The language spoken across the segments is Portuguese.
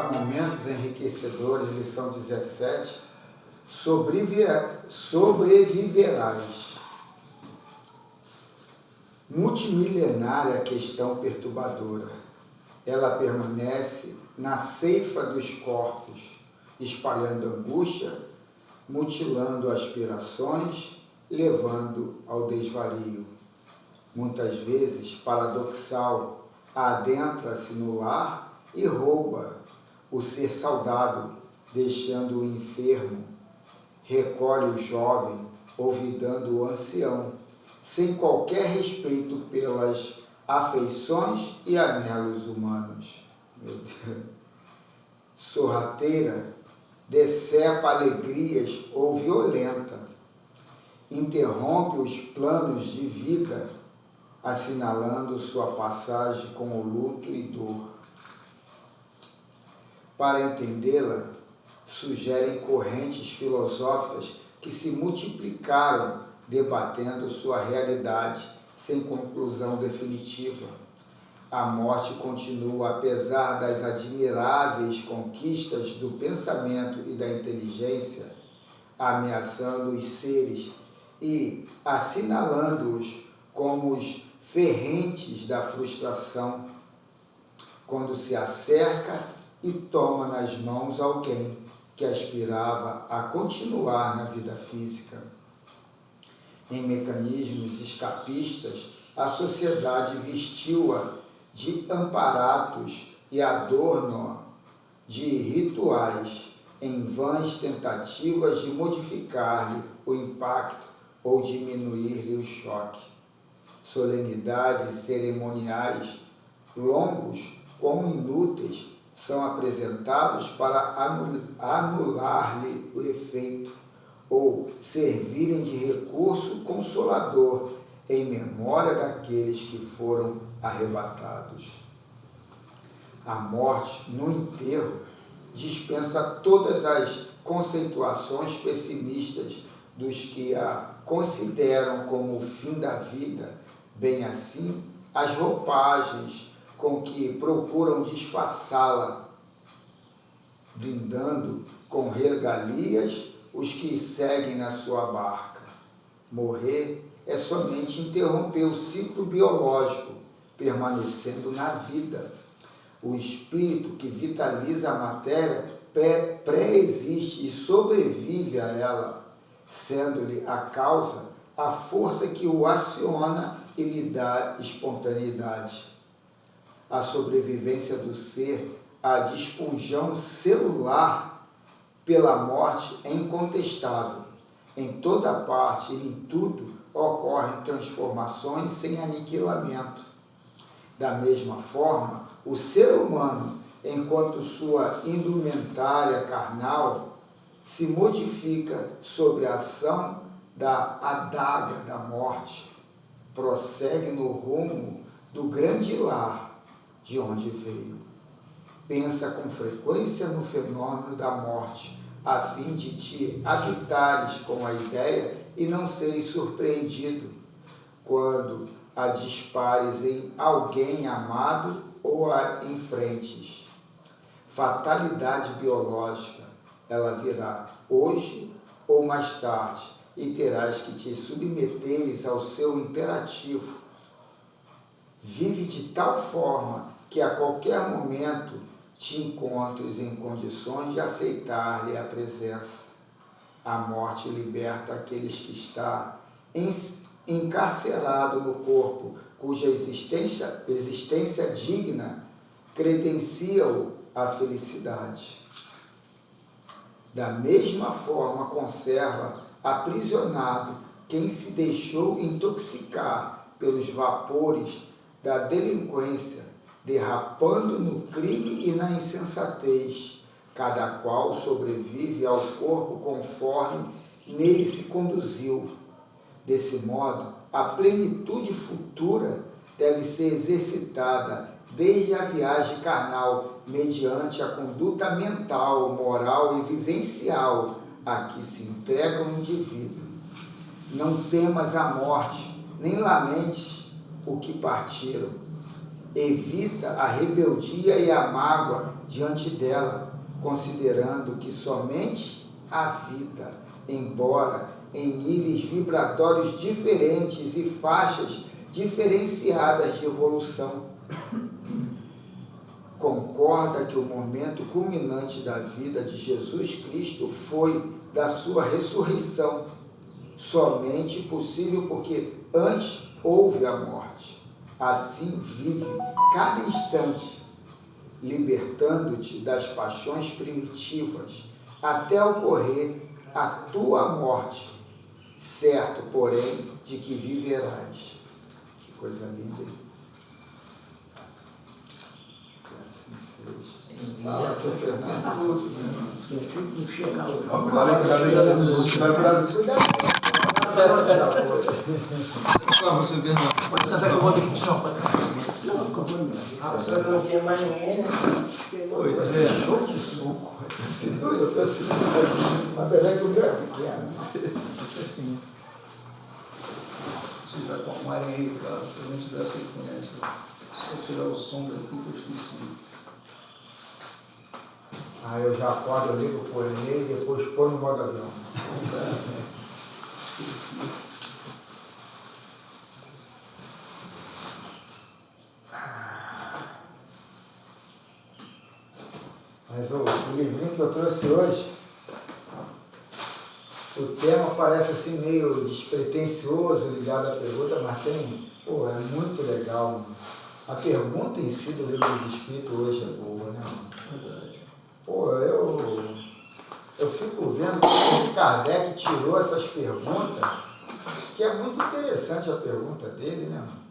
para momentos enriquecedores, lição 17, sobreviverás. Multimilenária questão perturbadora. Ela permanece na ceifa dos corpos, espalhando angústia, mutilando aspirações, levando ao desvario. Muitas vezes, paradoxal, adentra-se no lar e rouba o ser saudável, deixando-o enfermo. Recolhe o jovem, olvidando o ancião, sem qualquer respeito pelas afeições e anelos humanos. Meu Deus. Sorrateira, decepa alegrias ou violenta, interrompe os planos de vida, assinalando sua passagem com o luto e dor. Para entendê-la, sugerem correntes filosóficas que se multiplicaram debatendo sua realidade sem conclusão definitiva. A morte continua, apesar das admiráveis conquistas do pensamento e da inteligência, ameaçando os seres e assinalando-os como os ferrentes da frustração, quando se acerca e toma nas mãos alguém que aspirava a continuar na vida física. Em mecanismos escapistas, a sociedade vestiu-a de amparatos e adornou-a de rituais, em vãs tentativas de modificar-lhe o impacto ou diminuir-lhe o choque. Solenidades cerimoniais, longos como inúteis, são apresentados para anular-lhe o efeito ou servirem de recurso consolador em memória daqueles que foram arrebatados. A morte, no enterro, dispensa todas as conceituações pessimistas dos que a consideram como o fim da vida, bem assim as roupagens com que procuram disfarçá-la, brindando com regalias os que seguem na sua barca. Morrer é somente interromper o ciclo biológico, permanecendo na vida. O espírito que vitaliza a matéria pré-existe e sobrevive a ela, sendo-lhe a causa a força que o aciona e lhe dá espontaneidade. A sobrevivência do ser, a dispungão celular pela morte é incontestável. Em toda parte e em tudo ocorrem transformações sem aniquilamento. Da mesma forma, o ser humano, enquanto sua indumentária carnal se modifica sob a ação da adaga da morte, prossegue no rumo do grande lar de onde veio. Pensa com frequência no fenômeno da morte, a fim de te habitares com a ideia e não seres surpreendido quando a dispares em alguém amado ou a enfrentes. Fatalidade biológica, ela virá hoje ou mais tarde e terás que te submeteres ao seu imperativo. Vive de tal forma que a qualquer momento te encontres em condições de aceitar-lhe a presença. A morte liberta aqueles que está encarcerado no corpo, cuja existência digna credencia-o à felicidade. Da mesma forma conserva aprisionado quem se deixou intoxicar pelos vapores da delinquência, derrapando no crime e na insensatez. Cada qual sobrevive ao corpo conforme nele se conduziu. Desse modo, a plenitude futura deve ser exercitada desde a viagem carnal, mediante a conduta mental, moral e vivencial a que se entrega o indivíduo. Não temas a morte, nem lamentes o que partiram. evita a rebeldia e a mágoa diante dela, considerando que somente a vida, embora em níveis vibratórios diferentes e faixas diferenciadas de evolução, concorda que o momento culminante da vida de Jesus Cristo foi da sua ressurreição, somente possível porque antes houve a morte. Assim vive cada instante, libertando-te das paixões primitivas, até ocorrer a tua morte, certo, porém, de que viverás. Que coisa linda, hein? Que assim seja. Fala, seu Fernando. Vamos, seu Fernando. Pode sentar que eu vou aqui pro senhor, pode sentar. Não, por favor. O senhor não vê mais ninguém, né? Pois é, show de suco. Eu estou sentindo, mas apesar que o meu é pequeno. Isso é assim. Você já tomarem aí, cara, pra gente dar sequência. Só tirar o som daqui que eu esqueci. Aí eu já acordo, eu ligo por ele e depois põe no modo avião. Esqueci. Mas o livrinho que eu trouxe hoje, o tema parece assim meio despretensioso, ligado à pergunta, mas tem, é muito legal, mano. A pergunta em si do livro do Espírito hoje é boa, né, mano? Verdade. Eu fico vendo que Kardec tirou essas perguntas, que é muito interessante a pergunta dele, né, mano?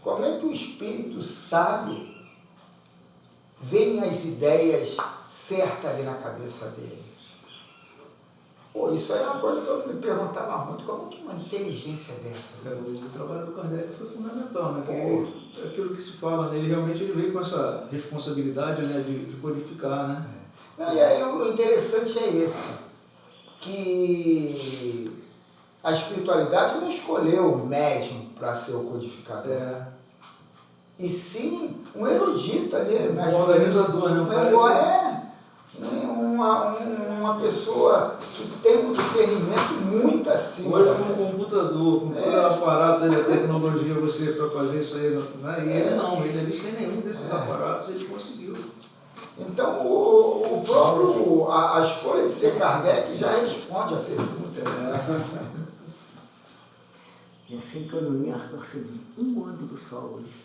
Como é que o Espírito sábio vem as ideias certas ali na cabeça dele? Isso aí é uma coisa que eu me perguntava muito, como é que uma inteligência dessa? O trabalho do Kardec foi fundamental, né? Que aquilo que se fala, né? Ele realmente veio com essa responsabilidade, né? de codificar, né? Não, e aí o interessante é esse, que a espiritualidade não escolheu o médium para ser o codificador. E sim um erudito ali, um organizador, né? Uma pessoa que tem um discernimento muito acima. Hoje com o computador, com todo o aparato da tecnologia, você para fazer isso aí, né? E ele não, ele sem nenhum desses aparatos, ele conseguiu. Então a escolha de ser Kardec já responde a pergunta. É assim que eu não ia receber um ano do sol hoje.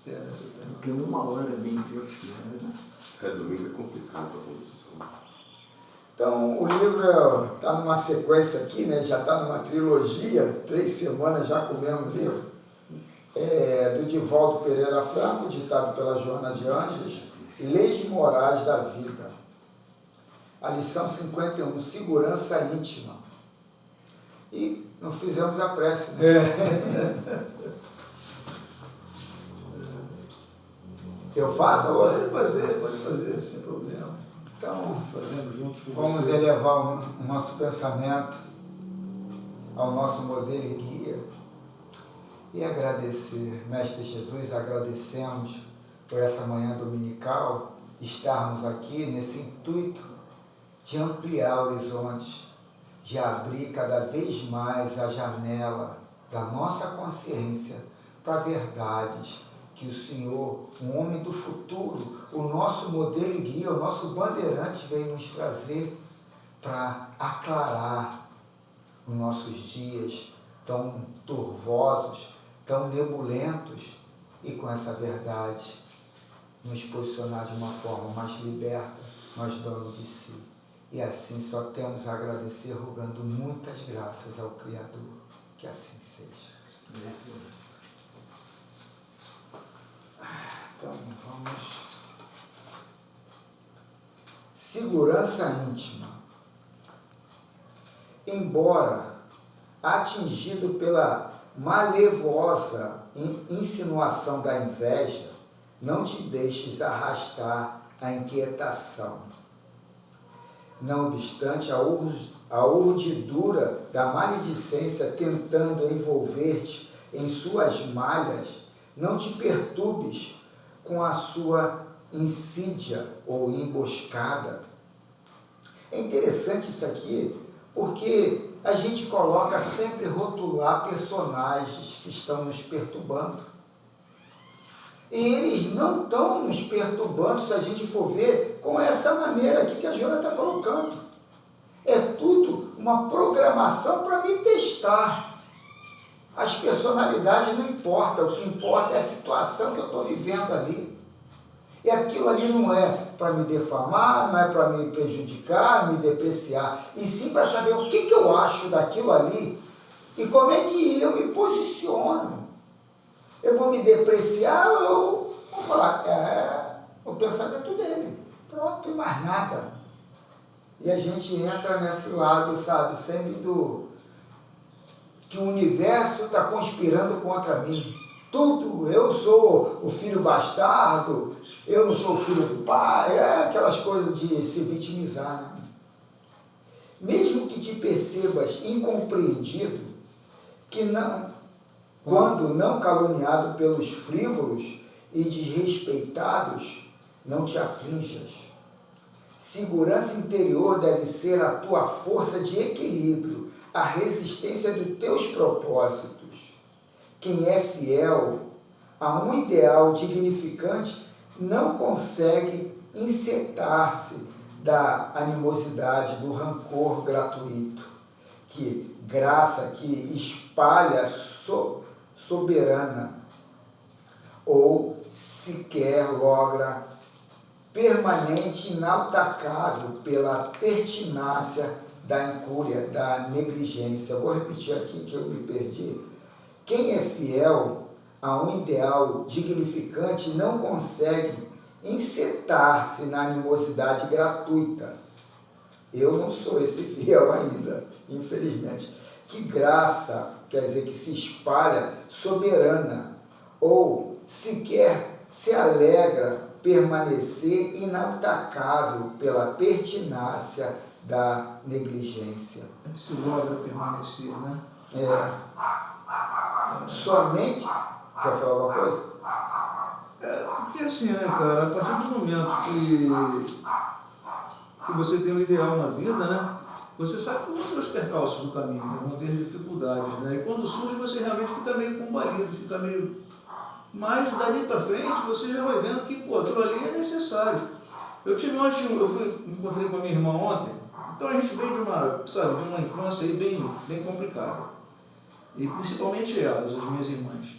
Porque 1 hora bem dizer que era. Domingo é complicado a condição. Então, o livro está numa sequência aqui, né? Já está numa trilogia, 3 semanas já com o mesmo livro, do Divaldo Pereira Franco, ditado pela Joana de Ângeles, Leis Morais da Vida. A lição 51, Segurança Íntima. E não fizemos a prece, né? Eu faço ou você? Pode fazer, sem problema. Então, fazendo juntos com vamos você. elevar o nosso pensamento ao nosso modelo e guia e agradecer. Mestre Jesus, agradecemos por essa manhã dominical, estarmos aqui nesse intuito de ampliar horizontes, de abrir cada vez mais a janela da nossa consciência para verdades que o Senhor, um homem do futuro, o nosso modelo e guia, o nosso bandeirante veio nos trazer para aclarar os nossos dias tão turvosos, tão nebulentos, e com essa verdade nos posicionar de uma forma mais liberta, mais dono de si. E assim só temos a agradecer, rogando muitas graças ao Criador. Que assim seja. Então, vamos. Segurança íntima. Embora atingido pela malevosa insinuação da inveja, não te deixes arrastar a inquietação. Não obstante a urdidura da maledicência tentando envolver-te em suas malhas, Não te perturbes com a sua insídia ou emboscada. É interessante isso aqui, porque a gente coloca sempre rotular personagens que estão nos perturbando. E eles não estão nos perturbando, se a gente for ver, com essa maneira aqui que a Jona está colocando. É tudo uma programação para me testar. As personalidades não importam, o que importa é a situação que eu estou vivendo ali. E aquilo ali não é para me defamar, não é para me prejudicar, me depreciar, e sim para saber o que eu acho daquilo ali e como é que eu me posiciono. Eu vou me depreciar ou eu vou falar, o pensamento dele, pronto, e mais nada. E a gente entra nesse lado, sabe, sempre que o universo está conspirando contra mim. Tudo, eu sou o filho bastardo, eu não sou filho do pai, aquelas coisas de se vitimizar, né? Mesmo que te percebas incompreendido, quando não caluniado pelos frívolos e desrespeitados, não te aflinjas. Segurança interior deve ser a tua força de equilíbrio, a resistência dos teus propósitos. Quem é fiel a um ideal dignificante não consegue insetar-se da animosidade, do rancor gratuito, que graça que espalha soberana, ou sequer logra permanente inatacável pela pertinácia da incúria, da negligência. Vou repetir aqui que eu me perdi. Quem é fiel a um ideal dignificante não consegue insetar-se na animosidade gratuita. Eu não sou esse fiel ainda, infelizmente. Que graça, quer dizer, que se espalha soberana, ou sequer se alegra permanecer inatacável pela pertinácia da negligência. Se logra permanecer, né? Somente... Quer falar alguma coisa? Porque assim, né, cara, a partir do momento que você tem um ideal na vida, né? Você sabe que vão ter os percalços do caminho, né? Vão ter dificuldades, né? E quando surge, você realmente fica meio combalido, fica meio... Mas dali para frente, você já vai vendo que, pô, aquilo ali é necessário. Eu encontrei com a minha irmã ontem, então a gente veio de uma infância aí bem complicada. E principalmente elas, as minhas irmãs.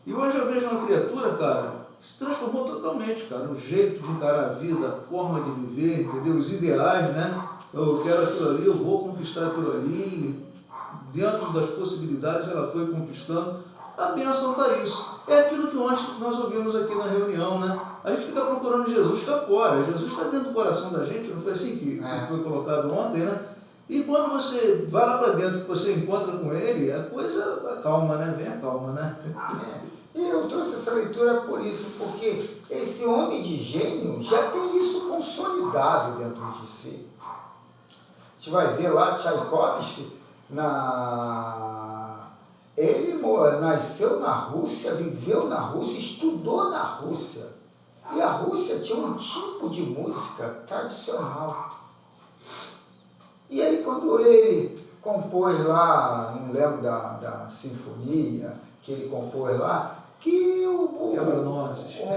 E hoje eu vejo uma criatura, cara, que se transformou totalmente, cara. O jeito de encarar a vida, a forma de viver, entendeu? Os ideais, né? Eu quero aquilo ali, eu vou conquistar aquilo ali. Dentro das possibilidades, ela foi conquistando. A bênção está isso. É aquilo que ontem nós ouvimos aqui na reunião, né? A gente fica procurando Jesus cá fora. Jesus está dentro do coração da gente, não foi assim que foi colocado ontem, né? E quando você vai lá para dentro, que você encontra com ele, a coisa acalma, né? Vem a calma, né? E eu trouxe essa leitura por isso, porque esse homem de gênio já tem isso consolidado dentro de si. A gente vai ver lá Tchaikovsky, ele nasceu na Rússia, viveu na Rússia, estudou na Rússia. E a Rússia tinha um tipo de música tradicional. E aí quando ele compôs lá, não lembro da sinfonia que ele compôs lá, que o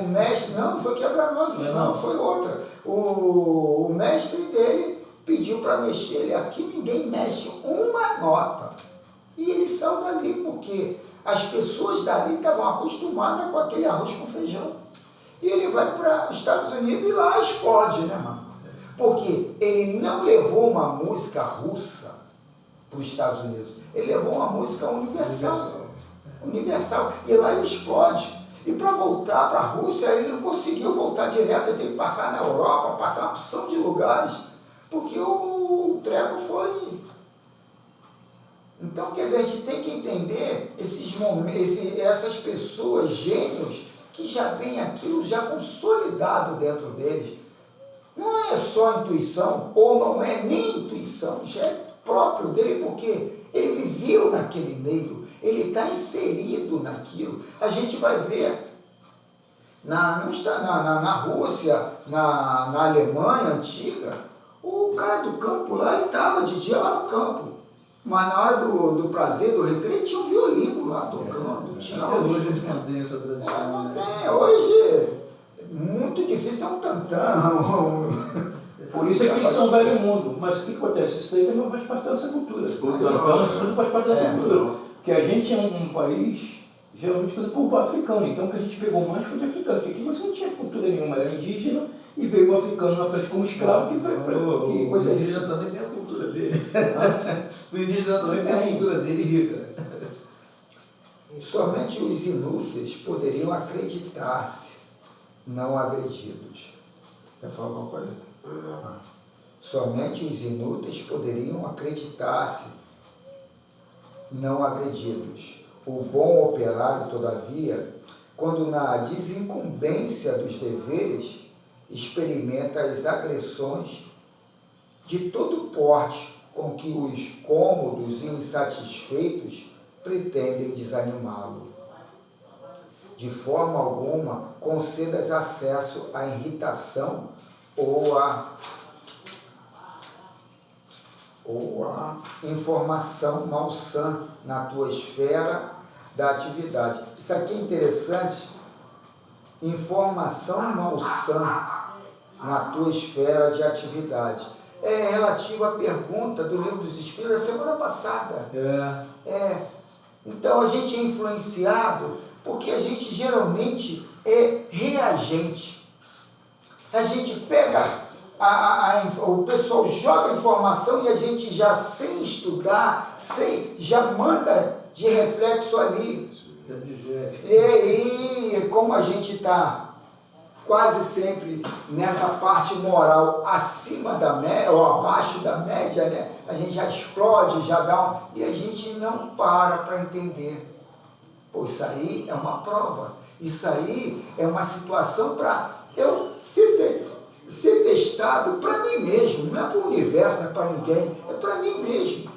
mestre, não foi Quebra-Nozes, não, foi outra. O mestre dele pediu para mexer, ele aqui ninguém mexe uma nota. E ele saiu dali, porque as pessoas dali estavam acostumadas com aquele arroz com feijão. E ele vai para os Estados Unidos e lá explode, né, mano? Porque ele não levou uma música russa para os Estados Unidos, ele levou uma música universal. E lá ele explode. E para voltar para a Rússia, ele não conseguiu voltar direto, ele teve que passar na Europa, passar uma opção de lugares, porque o treco foi... Então, quer dizer, a gente tem que entender esses momentos, essas pessoas, gênios, que já vem aquilo já consolidado dentro deles. Não é só intuição, ou não é nem intuição, já é próprio dele, porque ele viveu naquele meio, ele está inserido naquilo. A gente vai ver na Rússia, na Alemanha antiga, o cara do campo lá, ele estava de dia lá no campo. Mas na hora do prazer, do recreio, tinha um violino lá tocando. Até hoje a gente mantém essa tradição. Não tem. Hoje, muito difícil ter um tantão. Por isso é que eles são velho mundo. Mas o que acontece? Isso daí também faz parte dessa cultura. O tantão, isso tudo faz parte dessa cultura. Porque a gente é um país, geralmente, coisa povo africano. Então, o que a gente pegou mais foi de africano. Porque aqui você não tinha cultura nenhuma, era indígena e veio o africano na frente como escravo. Que o indígena também tem a cultura dele. O indígena também tem a cultura dele rica. Somente os inúteis poderiam acreditar-se, não agredidos. Quer falar alguma coisa? Somente os inúteis poderiam acreditar-se, não agredidos. O bom operário, todavia, quando na desincumbência dos deveres, experimenta as agressões de todo porte com que os cômodos e insatisfeitos pretendem desanimá-lo. De forma alguma concedas acesso à irritação ou à informação malsã na tua esfera da atividade. Isso aqui é interessante. Informação malsã na tua esfera de atividade. É relativo à pergunta do Livro dos Espíritos da semana passada. Então a gente é influenciado porque a gente geralmente é reagente. A gente pega, o pessoal joga informação e a gente já sem estudar, já manda de reflexo ali. E aí, como a gente está quase sempre nessa parte moral acima da média, ou abaixo da média, né? A gente já explode, já dá e a gente não para entender. Pô, isso aí é uma prova. Isso aí é uma situação para eu ser testado para mim mesmo. Não é para o universo, não é para ninguém. É para mim mesmo.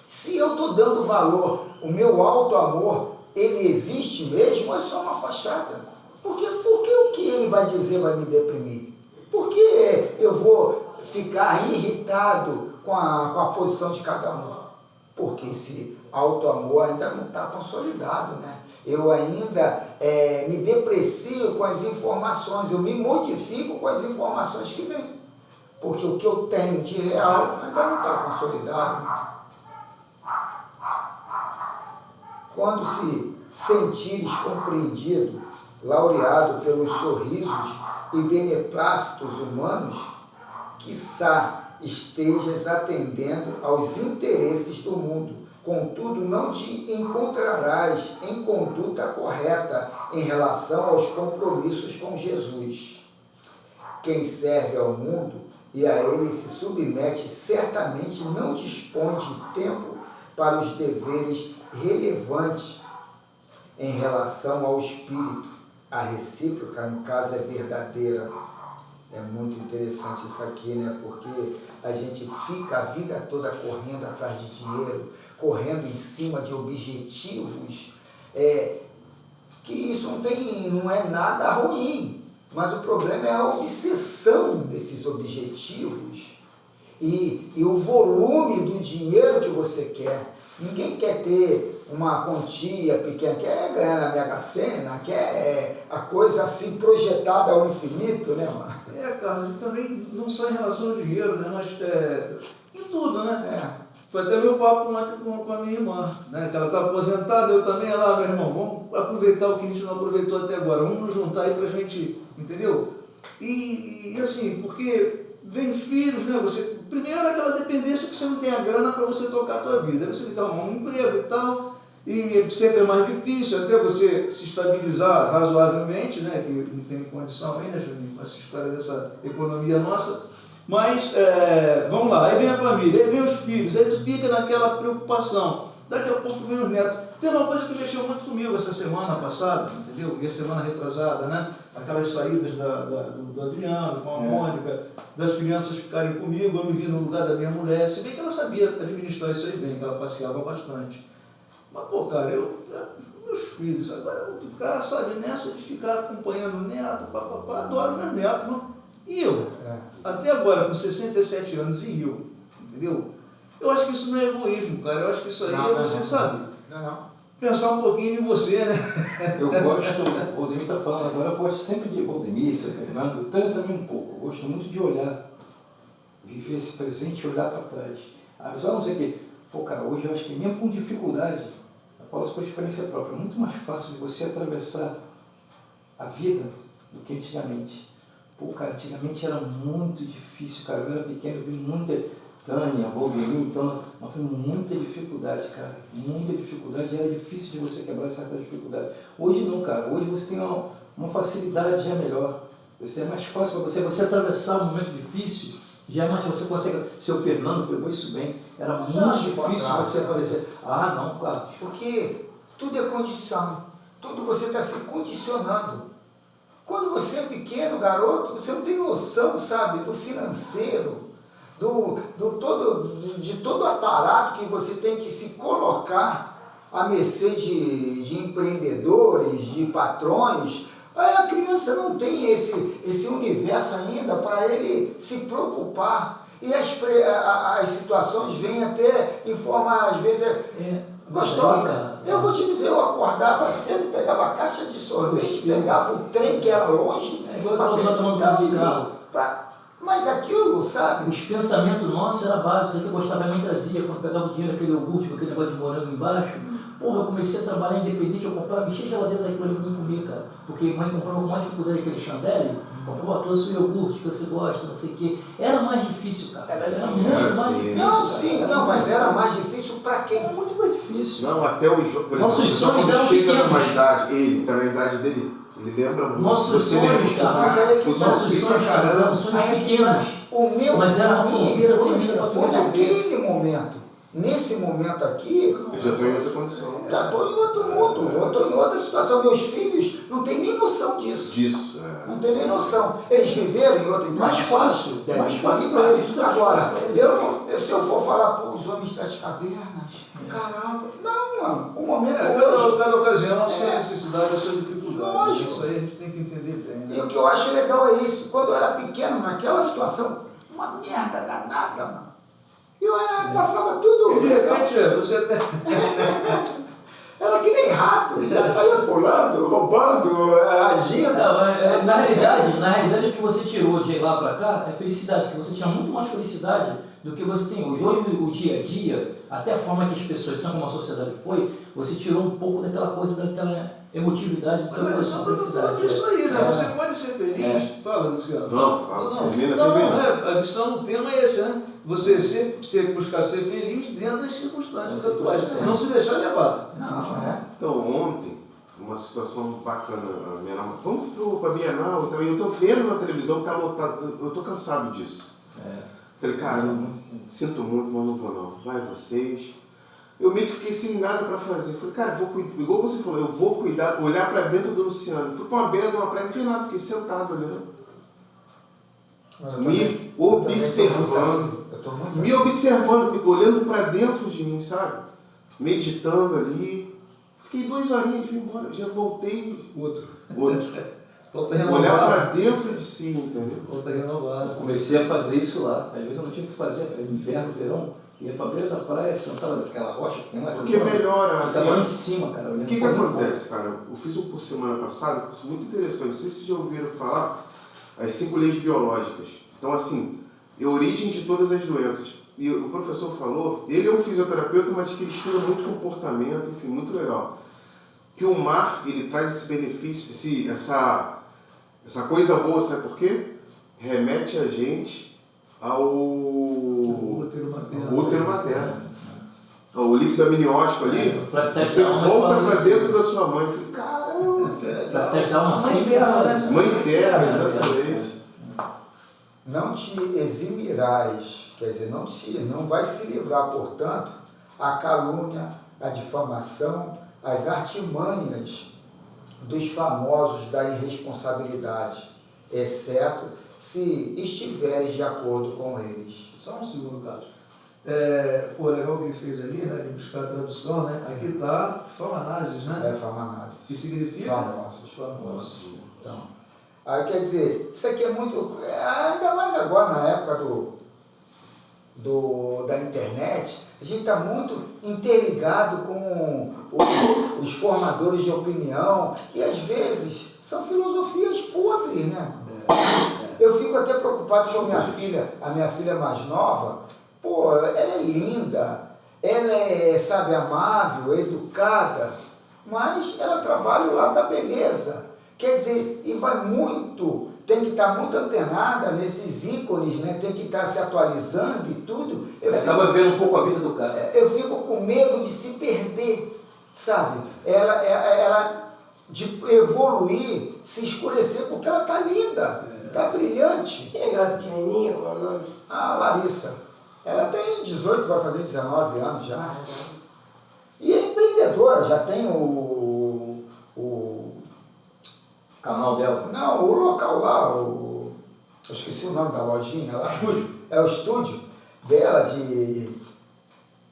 Se eu estou dando valor, o meu auto-amor, ele existe mesmo, é só uma fachada. Porque o que ele vai dizer vai me deprimir? Por que eu vou ficar irritado com a posição de cada um? Porque esse auto-amor ainda não está consolidado, né? Eu ainda me deprecio com as informações, eu me modifico com as informações que vêm. Porque o que eu tenho de real ainda não está consolidado. Quando se sentires compreendido, laureado pelos sorrisos e beneplácitos humanos, quiçá estejas atendendo aos interesses do mundo. Contudo, não te encontrarás em conduta correta em relação aos compromissos com Jesus. Quem serve ao mundo e a ele se submete, certamente não dispõe de tempo para os deveres relevantes em relação ao espírito. A recíproca, no caso, é verdadeira. É muito interessante isso aqui, né? Porque a gente fica a vida toda correndo atrás de dinheiro, correndo em cima de objetivos, que isso não é nada ruim, mas o problema é a obsessão desses objetivos e o volume do dinheiro que você quer. Ninguém quer ter uma quantia pequena, quer ganhar na Mega Sena, quer a coisa assim projetada ao infinito, né, mano? Carlos, e também não só em relação ao dinheiro, né, mas em tudo, né? Foi até meu papo com a minha irmã, né, que ela está aposentada, eu também, ela, meu irmão, vamos aproveitar o que a gente não aproveitou até agora, vamos nos juntar aí pra gente, entendeu? E assim, porque vem filhos, né, primeiro aquela dependência que você não tem a grana para você tocar a tua vida, aí você tem que arrumar um emprego e tal, e sempre é mais difícil, até você se estabilizar razoavelmente, né, que não tem condição aí, né, Juninho, com essa história dessa economia nossa, mas, vamos lá, aí vem a família, aí vem os filhos, aí tu fica naquela preocupação, daqui a pouco vem os netos. Tem uma coisa que mexeu muito comigo essa semana passada, entendeu? E a semana retrasada, né? Aquelas saídas do Adriano com a Mônica, das crianças ficarem comigo, eu me vi no lugar da minha mulher, se bem que ela sabia administrar isso aí bem, que ela passeava bastante. Mas, pô, cara, meus filhos, agora o cara sabe nessa de ficar acompanhando o neto, papapá, adoro meus netos, mas e eu? Até agora, com 67 anos, e eu? Entendeu? Eu acho que isso não é egoísmo, cara. Eu acho que isso aí é você, sabe? Não. Pensar um pouquinho em você, né? Eu gosto, o Valdemir está falando agora, eu gosto sempre de Valdemir, Fernando, eu também um pouco, eu gosto muito de olhar, viver esse presente e olhar para trás. A pessoa não sei o quê, pô, cara, hoje eu acho que mesmo com dificuldade, eu falo isso por experiência própria, é muito mais fácil de você atravessar a vida do que antigamente. Pô, cara, antigamente era muito difícil, cara, eu era pequeno, eu vi muita Tânia, Valdemir, então, nós tivemos muita dificuldade, cara, muita dificuldade, era difícil de você quebrar certa dificuldade. Hoje não, cara, hoje você tem uma facilidade já melhor, é mais fácil para você atravessar um momento difícil, já é mais, você consegue, seu Fernando pegou isso bem, era muito difícil você aparecer. Ah, não, claro. Porque tudo é condição, tudo você está se condicionando. Quando você é pequeno, garoto, você não tem noção, sabe, do financeiro, de todo o aparato que você tem que se colocar à mercê de empreendedores, de patrões. A criança não tem esse universo ainda para ele se preocupar. E as situações vêm até em forma, às vezes, gostosa. Eu vou te dizer, eu acordava cedo, pegava a caixa de sorvete, pegava o trem que era longe, mas aquilo, sabe? Os pensamentos nossos eram básicos, aqui eu gostava, minha mãe trazia, quando pegava o dinheiro, aquele iogurte, aquele negócio de morango embaixo, porra, eu comecei a trabalhar independente, eu comprava, mexia a geladeira daquilo ali pra mim comer, cara, porque a mãe comprava com mais dificuldade aquele chandelle, comprava, trouxe o iogurte que você gosta, não sei o quê, era mais difícil, cara, era muito mais difícil. Não, mas era mais difícil pra quem? Muito mais difícil. Não, até o jogo, por exemplo, Nossos sonhos eram chega pequenos. numa idade, ele tá na idade dele, ele lembra muito. Nossos sonhos, cara, nossos sonhos, cara, eram sonhos pequenos, O meu mas era uma fronteira tremenda pra foi fazer. naquele momento. Nesse momento aqui, Eu já estou em outra condição. já estou em outro mundo, eu estou em outra situação. Meus filhos não têm nem noção disso. Disso, Não tem nem noção. Eles viveram em outra Mais fácil, mais fácil para eles. tudo mais Agora, fácil pra eles. se eu for falar para os homens das cavernas, caramba, não, mano, o momento Cada ocasião, a sua necessidade, a sua dificuldade. Lógico. Isso aí a gente tem que entender bem, né? E o que eu acho legal é isso. Quando eu era pequeno, naquela situação, uma merda danada, mano. Eu passava tudo E de legal. repente, você até... Era que nem rato, já saía pulando, roubando, agindo. Na realidade, o que você tirou de lá para cá é felicidade, que você tinha muito mais felicidade do que você tem hoje. Hoje, o dia a dia, até a forma que as pessoas são, como a sociedade foi, você tirou um pouco daquela coisa, daquela emotividade, daquela felicidade. Isso aí, né? Você pode ser feliz. Fala, Luciano. Não, fala. A missão do tema é essa, né? Você buscar ser feliz dentro das circunstâncias atuais. Não se deixar levar. Então, ontem, uma situação bacana, vamos para a Bienal, então, eu estou vendo na televisão, está lotado, eu estou cansado disso. Falei, cara, sinto muito, mas não vou não. Vai vocês. Eu meio que fiquei sem nada para fazer. Falei, cara, vou cuidar, igual você falou, eu vou cuidar, olhar para dentro do Luciano. Fui para uma beira de uma praia, não fiz nada, fiquei sentado olhando. Me observando, olhando para dentro de mim, sabe? Meditando ali. Fiquei 2 horinhas, fui embora, já voltei. Outro. Olhar para dentro de si, entendeu? Volta renovada. Eu comecei a fazer isso lá, às vezes eu não tinha o que fazer, inverno, verão, ia para a beira da praia, sentava naquela rocha que tem lá. Porque melhora, assim. Ficava lá em cima, cara. O que acontece, cara? Eu fiz um por semana passada, um curso muito interessante. Não sei se vocês já ouviram falar, as 5 leis biológicas. Então, assim, é a origem de todas as doenças. E o professor falou, ele é um fisioterapeuta, mas que ele estuda muito comportamento, enfim, muito legal. Que o mar, ele traz esse benefício, essa coisa boa, sabe por quê? Remete a gente ao útero materno. O líquido amniótico ali, você volta para dentro da sua mãe. Eu falei, caramba, que legal. Mãe terra, exatamente. Não te eximirás, quer dizer, não vai se livrar, portanto, a calúnia, a difamação, as artimanhas dos famosos da irresponsabilidade, exceto se estiveres de acordo com eles. Só um segundo, Carlos. Pô, legal o que ele fez ali, né? De buscar a tradução, né? Aqui está Famanases, né? Famanases. Que significa? Famosos. Famosos. Então, aí quer dizer, isso aqui é muito. Ainda mais agora na época da internet, a gente está muito interligado com os formadores de opinião, e às vezes são filosofias podres, né? Eu fico até preocupado com a minha filha mais nova. Pô, ela é linda, ela é, sabe, amável, educada, mas ela trabalha lá da beleza. Quer dizer, e vai muito, tem que estar muito antenada nesses ícones, né? Tem que estar se atualizando e tudo. Você acaba vendo um pouco a vida do cara. Eu fico com medo de se perder, sabe? Ela de evoluir, se escurecer, porque ela está linda, está brilhante. Quem é aquela pequenininha, qual é o nome? A Larissa. Ela tem 18, vai fazer 19 anos já. E é empreendedora, já tem o canal dela? Não, o local lá, eu esqueci o nome da lojinha lá. Estúdio. É o estúdio dela de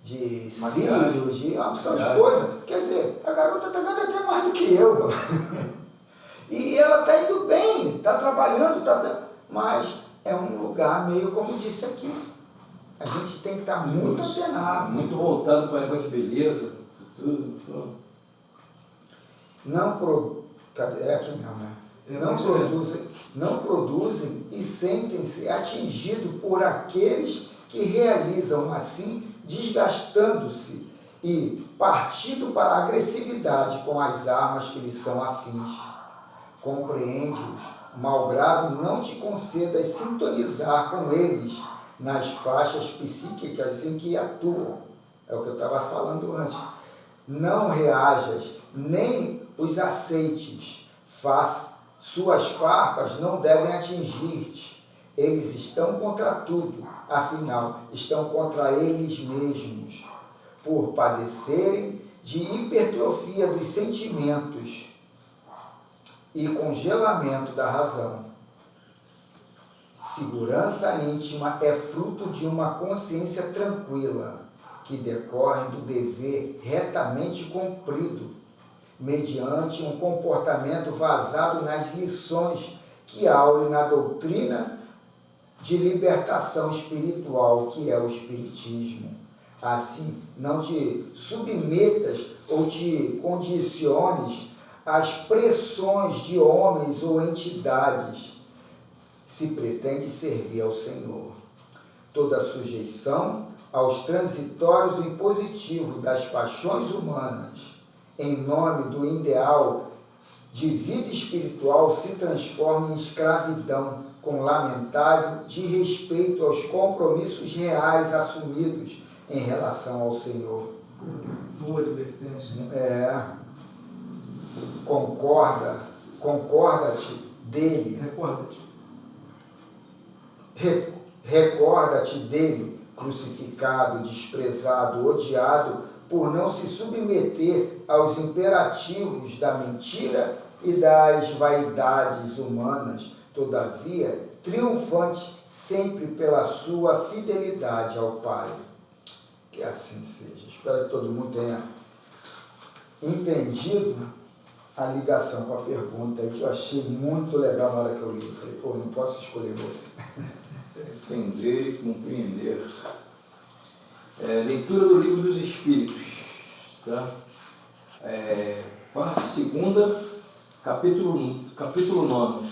cílios, de uma opção de coisa. Quer dizer, a garota está ganhando até mais do que eu. E ela está indo bem, está trabalhando, mas é um lugar meio como disse aqui. A gente tem que estar muito antenado. Muito voltado para o negócio de beleza, tudo. É aqui mesmo, né? Não produzem e sentem-se atingidos por aqueles que realizam assim, desgastando-se e partindo para a agressividade com as armas que lhes são afins. Compreende-os, malgrado não te concedas sintonizar com eles nas faixas psíquicas em que atuam. É o que eu estava falando antes. Não reajas, nem os aceites. Suas farpas não devem atingir-te. Eles estão contra tudo, afinal, estão contra eles mesmos, por padecerem de hipertrofia dos sentimentos e congelamento da razão. Segurança íntima é fruto de uma consciência tranquila, que decorre do dever retamente cumprido, mediante um comportamento vazado nas lições que aure na doutrina de libertação espiritual, que é o Espiritismo. Assim, não te submetas ou te condiciones às pressões de homens ou entidades, se pretende servir ao Senhor. Toda sujeição aos transitórios impositivos das paixões humanas, em nome do ideal de vida espiritual, se transforma em escravidão, com lamentável desrespeito aos compromissos reais assumidos em relação ao Senhor. Boa advertência, né? Concorda-te dele. Recorda-te dele, crucificado, desprezado, odiado, por não se submeter aos imperativos da mentira e das vaidades humanas, todavia, triunfante sempre pela sua fidelidade ao Pai. Que assim seja. Espero que todo mundo tenha entendido a ligação com a pergunta aí, que eu achei muito legal na hora que eu li. Falei, pô, não posso escolher outra. Entender e compreender. Leitura do Livro dos Espíritos, tá? Parte segunda, capítulo 9,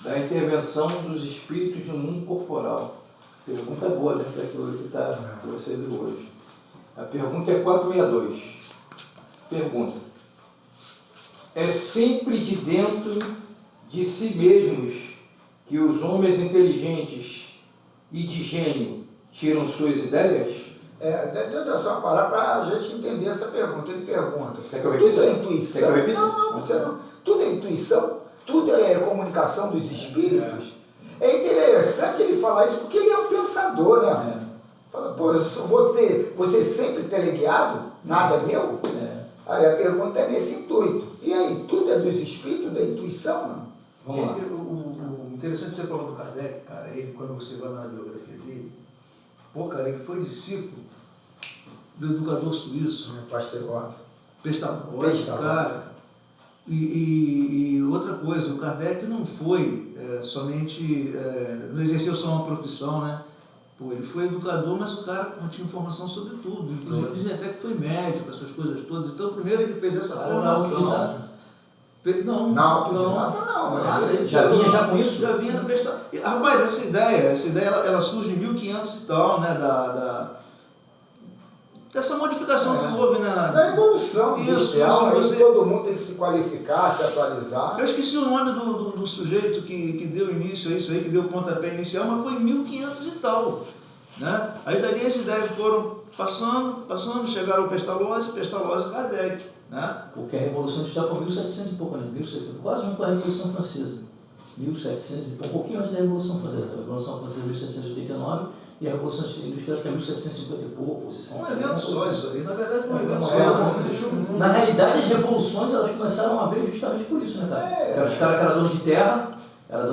da intervenção dos espíritos no mundo corporal. Pergunta boa, né? Daquilo que está com vocês hoje. A pergunta é 462. Pergunta: é sempre de dentro de si mesmos que os homens inteligentes e de gênio tiram suas ideias? Deixa eu só parar para a gente entender essa pergunta. Ele pergunta: tudo é intuição? Não, tudo é intuição? Tudo é comunicação dos espíritos? É interessante ele falar isso porque ele é um pensador, né? Fala, pô, eu vou ser sempre teleguiado? Nada é meu? Aí a pergunta é nesse intuito. E aí, tudo é dos espíritos, da intuição, não? Vamos lá. O interessante que você falou do Kardec, cara, ele, quando você vai na biografia dele, Pô, cara, ele foi discípulo do educador suíço, Pasteurose. Pestalozzi, cara. E outra coisa, o Kardec não foi somente, não exerceu só uma profissão, né? Pô, ele foi educador, mas o cara tinha informação sobre tudo. Inclusive dizem até que foi médico, essas coisas todas. Então primeiro ele fez essa formação. Não. Já vinha já com isso? Já vinha no Pestalozzi. Rapaz, essa ideia ela surge em 1500 e tal, né? Dessa modificação que houve da evolução industrial, todo mundo tem que se qualificar, se atualizar. Eu esqueci o nome do sujeito que deu início a isso aí, que deu o pontapé inicial, mas foi em 1500 e tal. Né? Aí dali as ideias foram passando, chegaram ao Pestalozzi e Kardec. Né? Porque a Revolução Industrial foi 1700 e pouco, né? 1700, quase junto com a Revolução Francesa. 1700 e pouco, um pouquinho antes da Revolução Francesa. A Revolução Francesa é 1789 e a Revolução Industrial é 1750 e pouco. Um evento só isso aí, na verdade, um evento só. Na realidade, as revoluções elas começaram a haver justamente por isso, né, cara? Os caras que eram dono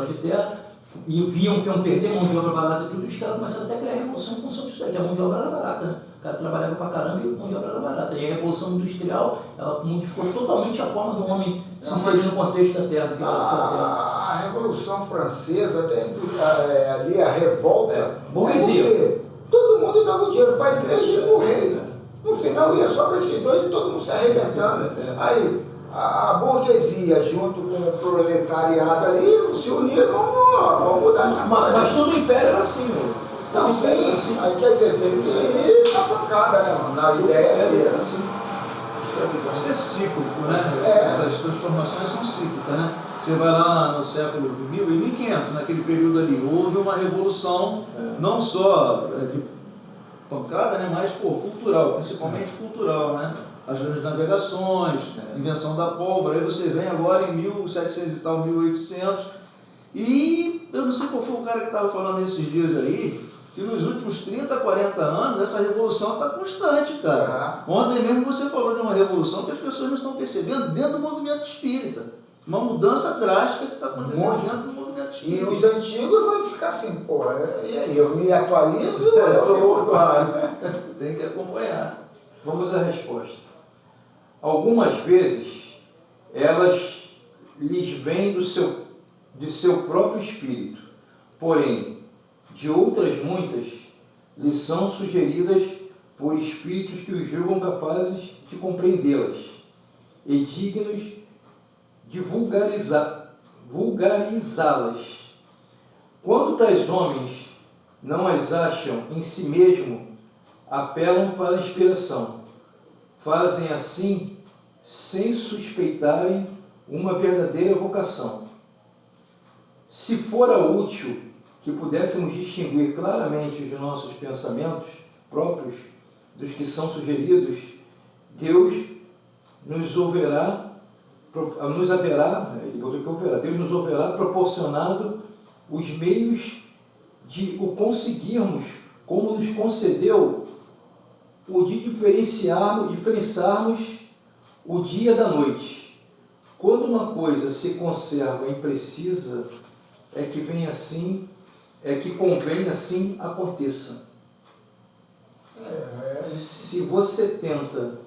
de terra, e viam que iam perder mão de obra barata e tudo, e os caras começaram até a criar a Revolução em função disso daí, que a mão de obra era barata, né? O cara trabalhava pra caramba e a mão de obra era barata. E a Revolução Industrial, ela modificou totalmente a forma do homem se inserir no contexto da terra, que era a sua terra. A Revolução Francesa, até ali a revolta, burguesia. Todo mundo dava o dinheiro para a igreja e para o rei. No final ia só para esses dois e todo mundo se arrebentando. Aí a burguesia junto com o proletariado ali se uniram, vamos mudar essa coisa. Mas todo o império era assim, mano. Não, sim, aí quer dizer, teve que ir na pancada, né, mano? Na ideia era assim. Isso é cíclico, né? Essas transformações são cíclicas, né? Você vai lá no século 1000 e 1500, naquele período ali, houve uma revolução, não só de pancada, né? Mas cultural, principalmente cultural, né? As grandes navegações, invenção da pólvora, aí você vem agora em 1700 e tal, 1800, e eu não sei qual foi o cara que estava falando esses dias aí, que nos últimos 30, 40 anos, essa revolução está constante, cara. Ontem mesmo você falou de uma revolução que as pessoas não estão percebendo dentro do movimento espírita. Uma mudança drástica que está acontecendo dentro do movimento espírita. E os antigos vão ficar assim, pô, e aí, eu me atualizo, eu tem que acompanhar. Vamos à resposta. Algumas vezes, elas lhes vêm de seu próprio espírito, porém, de outras muitas, lhes são sugeridas por espíritos que os julgam capazes de compreendê-las e dignos de vulgarizá-las. Quando tais homens não as acham em si mesmo, apelam para a inspiração. Fazem assim sem suspeitarem uma verdadeira vocação. Se fora útil que pudéssemos distinguir claramente os nossos pensamentos próprios dos que são sugeridos, Deus nos haverá proporcionado os meios de o conseguirmos, como nos concedeu o de diferenciarmos o dia da noite. Quando uma coisa se conserva imprecisa, é que convém assim aconteça. Se você tenta,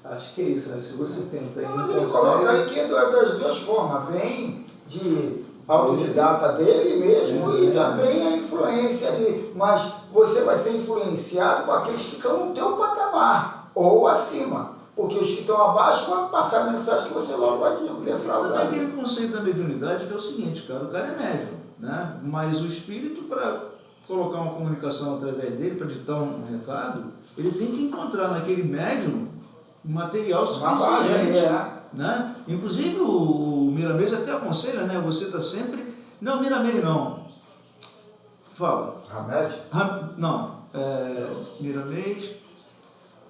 acho que é isso, né? Se você tenta e não ele coloca aí que é das duas formas, vem de autodidata dele mesmo e também a influência ali, mas você vai ser influenciado por aqueles que estão no teu patamar, ou acima, porque os que estão abaixo vão passar a mensagem que você logo vai defraudar. Tem aquele conceito da mediunidade que é o seguinte, cara, o cara é médium, né? Mas o espírito, para colocar uma comunicação através dele, para ditar um recado, ele tem que encontrar naquele médium material suficiente. Né? Inclusive o Miramês até aconselha, né? Você está sempre... Não, Miramês não. Fala. Hamed? Não. Miramês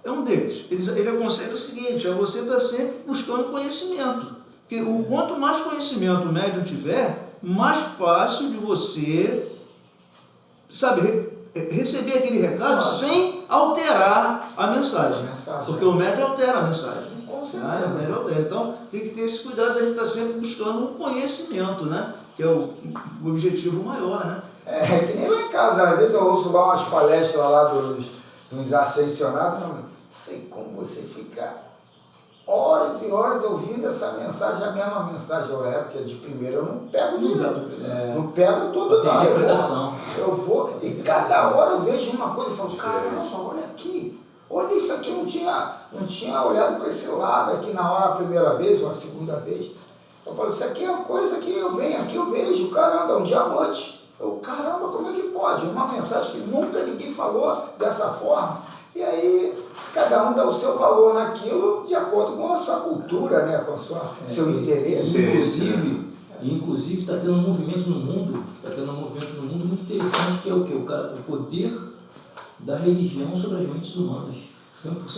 é um deles. Ele aconselha o seguinte, você está sempre buscando conhecimento. Porque quanto mais conhecimento o médium tiver, mais fácil de você, sabe, receber aquele recado sem alterar a mensagem. Porque o médium altera a mensagem. Então tem que ter esse cuidado de a gente estar sempre buscando um conhecimento, né? que é o objetivo maior, né? É que nem lá em casa, às vezes eu ouço lá umas palestras lá dos ascensionados, não sei como você fica horas e horas ouvindo essa mensagem, a mesma mensagem, porque de primeira eu não pego não pego tudo não. Interpretação. Eu vou, e cada hora eu vejo uma coisa e falo, caramba, olha aqui, olha isso aqui, eu não tinha olhado para esse lado aqui na hora a primeira vez ou a segunda vez. Eu falo, isso aqui é uma coisa que eu venho aqui, eu vejo, caramba, é um diamante. Eu, caramba, como é que pode? Uma mensagem que nunca ninguém falou dessa forma. E aí, cada um dá o seu valor naquilo de acordo com a sua cultura, né? Com o seu interesse. Inclusive está tendo um movimento no mundo, muito interessante, que é o quê? O poder da religião sobre as mentes humanas.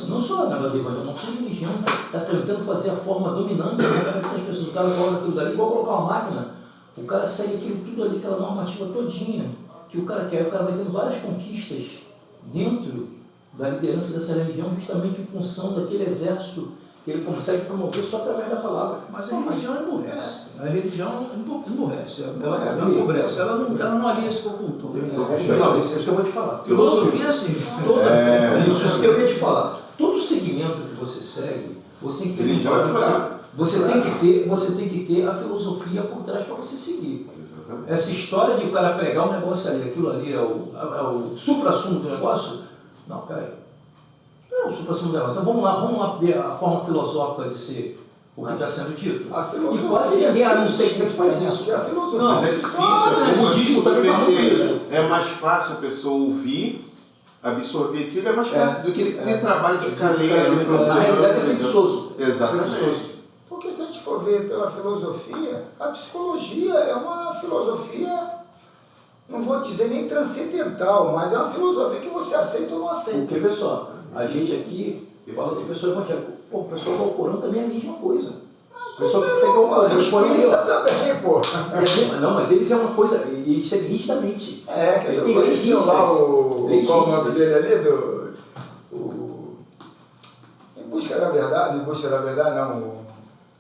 Não só na Bíblia, mas não só a religião está tentando fazer a forma dominante da cabeça das pessoas. O cara coloca aquilo dali, igual colocar uma máquina, o cara segue aquilo tudo ali, aquela normativa todinha que o cara quer. O cara vai tendo várias conquistas dentro da liderança dessa religião, justamente em função daquele exército que ele consegue promover só através da palavra. Mas a religião emburrece. A religião emburrece. Ela empobrece. Ela não alia esse culto. Não, isso é o que eu vou te falar. Filosofia, assim. Isso que eu ia te falar. Todo segmento que você segue, você tem que ter. Você tem que ter a filosofia por trás para você seguir. Exatamente. Essa história de o cara pregar um negócio ali, aquilo ali é o supra-sumo do negócio. Não, peraí. Não é o supra-sumo do negócio. Então vamos lá ver a forma filosófica de ser o que está sendo dito. E quase ninguém, a não ser que faz isso. Não, mas é difícil. É mais fácil a pessoa ouvir, absorver aquilo, é mais fácil do que ele ter trabalho de ficar lendo. Na realidade é preguiçoso. Exatamente. Porque se a gente for ver pela filosofia, a psicologia é uma filosofia, não vou dizer nem transcendental, mas é uma filosofia que você aceita ou não aceita. Porque, pessoal, a gente aqui fala de pessoas evangélicas. Pô, o pessoal do Alcorão também é a mesma coisa. O pessoal que segue o Alcorão, também, pô. Não, mas eles é uma coisa, eles seguem rigidamente. Que eu conheci lá qual o nome dele ali, Em Busca da Verdade,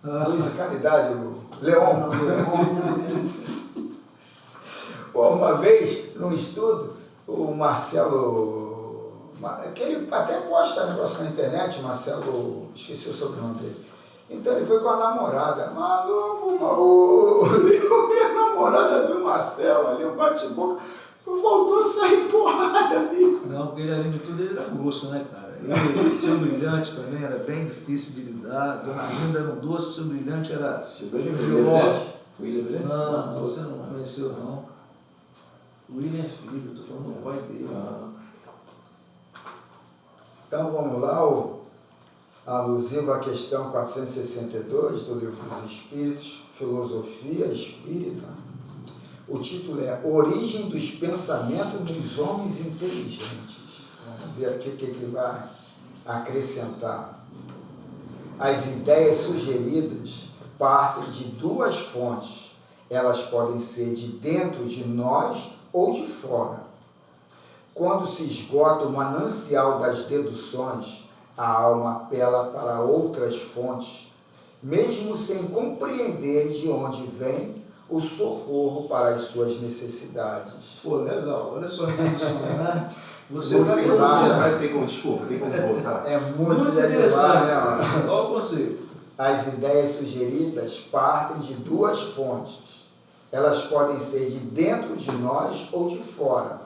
não, Luiz e Caridade, o Leon. Uma vez, num estudo, o Marcelo, que ele até posta negócio na internet, Marcelo, esqueci o sobrenome dele. Então ele foi com a namorada, maluco, a namorada do Marcelo ali, um bate-boca, voltou a sair porrada ali. Não, porque ele, além de tudo, ele era grosso, né, cara? Ele, seu brilhante também, era bem difícil de lidar. Dona Linda era um doce, seu brilhante era William? Não, você não conheceu, não. William é filho, estou falando do pai dele. Então vamos lá, alusivo à questão 462 do Livro dos Espíritos, Filosofia Espírita. O título é Origem dos Pensamentos dos Homens Inteligentes. Vamos ver aqui o que ele vai acrescentar. As ideias sugeridas partem de duas fontes. Elas podem ser de dentro de nós ou de fora. Quando se esgota o manancial das deduções, a alma apela para outras fontes, mesmo sem compreender de onde vem o socorro para as suas necessidades. Pô, legal, olha só a introdução, né? Você tem como voltar? É muito interessante, né? Olha o conceito. As ideias sugeridas partem de duas fontes. Elas podem ser de dentro de nós ou de fora.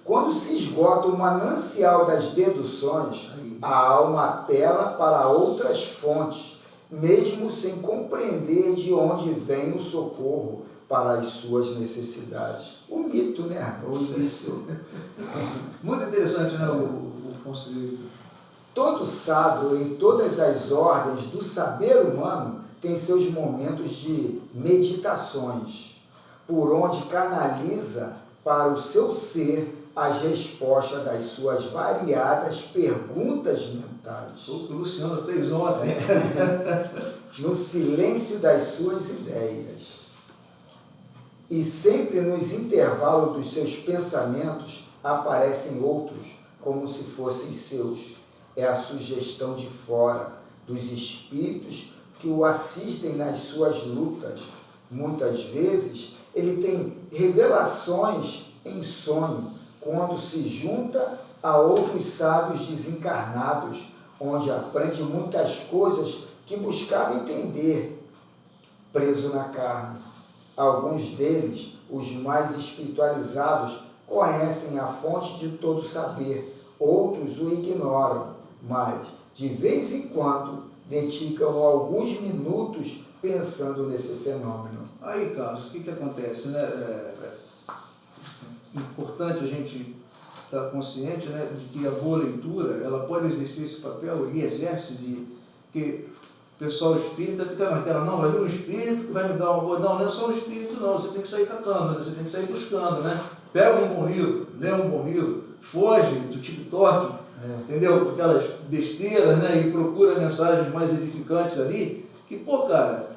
Quando se esgota o manancial das deduções, a alma apela para outras fontes, mesmo sem compreender de onde vem o socorro para as suas necessidades. O mito, né? Muito interessante, né, o conceito. Todo sábio, em todas as ordens do saber humano, tem seus momentos de meditações, por onde canaliza para o seu ser as respostas das suas variadas perguntas mentais. O Luciano fez ontem. No silêncio das suas ideias. E sempre nos intervalos dos seus pensamentos aparecem outros, como se fossem seus. É a sugestão de fora, dos espíritos que o assistem nas suas lutas. Muitas vezes ele tem revelações em sonho, quando se junta a outros sábios desencarnados, onde aprende muitas coisas que buscava entender, preso na carne. Alguns deles, os mais espiritualizados, conhecem a fonte de todo saber, outros o ignoram, mas, de vez em quando, dedicam alguns minutos pensando nesse fenômeno. Aí, Carlos, o que acontece, né? É importante a gente estar consciente, né, de que a boa leitura, ela pode exercer esse papel, e exerce, de que o pessoal espírita fica naquela, não, vai vir um espírito que vai me dar uma boa... Não é só um espírito, não, você tem que sair catando, né? Você tem que sair buscando, né? Pega um bom livro, lê um bom livro, foge do TikTok, entendeu? Aquelas besteiras, né? E procura mensagens mais edificantes ali, que, pô, cara,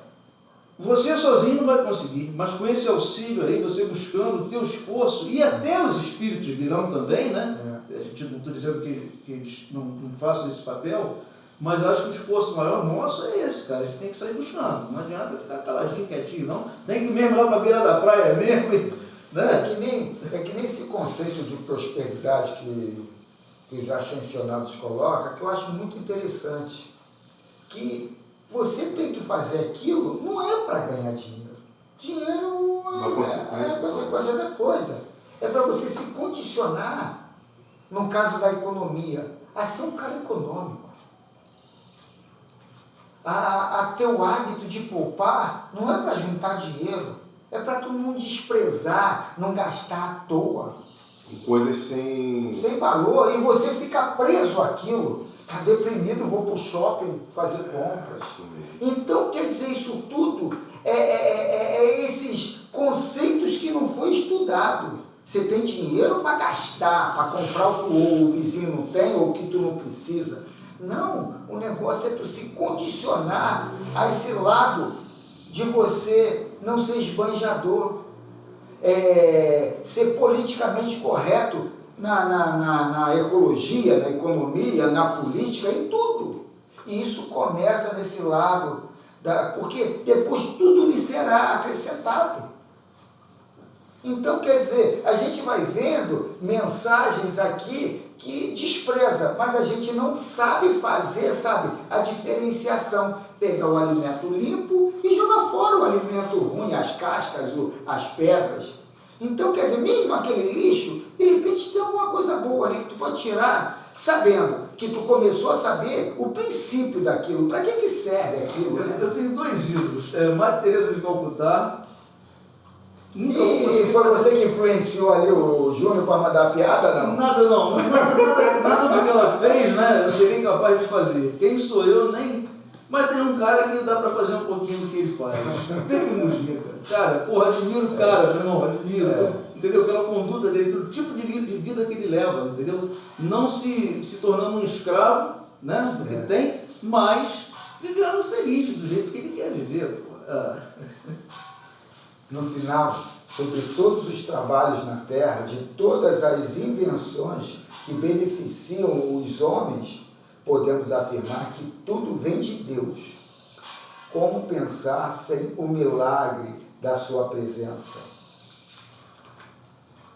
você sozinho não vai conseguir, mas com esse auxílio aí, você buscando o teu esforço, e até os espíritos virão também, né? A gente não estou dizendo que eles não façam esse papel, mas eu acho que o esforço maior nosso é esse, cara. A gente tem que sair buscando. Não adianta ficar caladinho, quietinho, não. Tem que ir mesmo lá para a beira da praia mesmo, né? É que nem esse conceito de prosperidade que os ascensionados colocam, que eu acho muito interessante. Que você tem que fazer aquilo, não é para ganhar dinheiro. Dinheiro é consequência da coisa. É para você se condicionar, no caso da economia, a ser um cara econômico. A ter o hábito de poupar não é para juntar dinheiro, é para tu não desprezar, não gastar à toa. Coisas sem valor, e você fica preso àquilo. Está deprimido, vou para o shopping fazer compras. Então, quer dizer, isso tudo é esses conceitos que não foi estudado. Você tem dinheiro para gastar, para comprar o que o vizinho não tem ou o que tu não precisa. Não, o negócio é tu se condicionar a esse lado de você não ser esbanjador, ser politicamente correto na ecologia, na economia, na política, em tudo. E isso começa nesse lado, porque depois tudo lhe será acrescentado. Então, quer dizer, a gente vai vendo mensagens aqui que despreza, mas a gente não sabe fazer, a diferenciação. Pegar o alimento limpo e jogar fora o alimento ruim, as cascas, as pedras. Então, quer dizer, mesmo aquele lixo, de repente tem alguma coisa boa ali que tu pode tirar, sabendo que tu começou a saber o princípio daquilo, para que serve aquilo, né? Eu tenho 2 ídolos, Madre Teresa de Calcutá. E foi você que influenciou ali o Júnior para mandar a piada, não? Nada do que ela fez, né? Eu seria incapaz de fazer. Quem sou eu, nem... Mas tem um cara que dá para fazer um pouquinho do que ele faz. Pepe Mujica. Cara, porra, admiro o cara, meu irmão, admiro. Entendeu? Pela conduta dele, pelo tipo de vida que ele leva, entendeu? Não se tornando um escravo, né? Porque tem, mas vivendo feliz, do jeito que ele quer viver, porra. No final, sobre todos os trabalhos na Terra, de todas as invenções que beneficiam os homens, podemos afirmar que tudo vem de Deus. Como pensar sem o milagre da sua presença?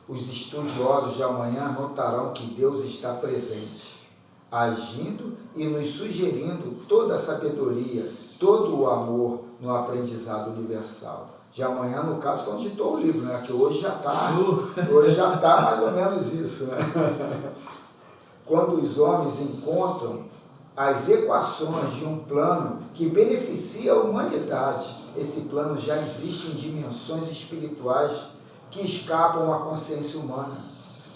Os estudiosos de amanhã notarão que Deus está presente, agindo e nos sugerindo toda a sabedoria, todo o amor no aprendizado universal. De amanhã, no caso, quando ditou o livro, né? Que hoje já está mais ou menos isso, né? Quando os homens encontram as equações de um plano que beneficia a humanidade, esse plano já existe em dimensões espirituais que escapam à consciência humana.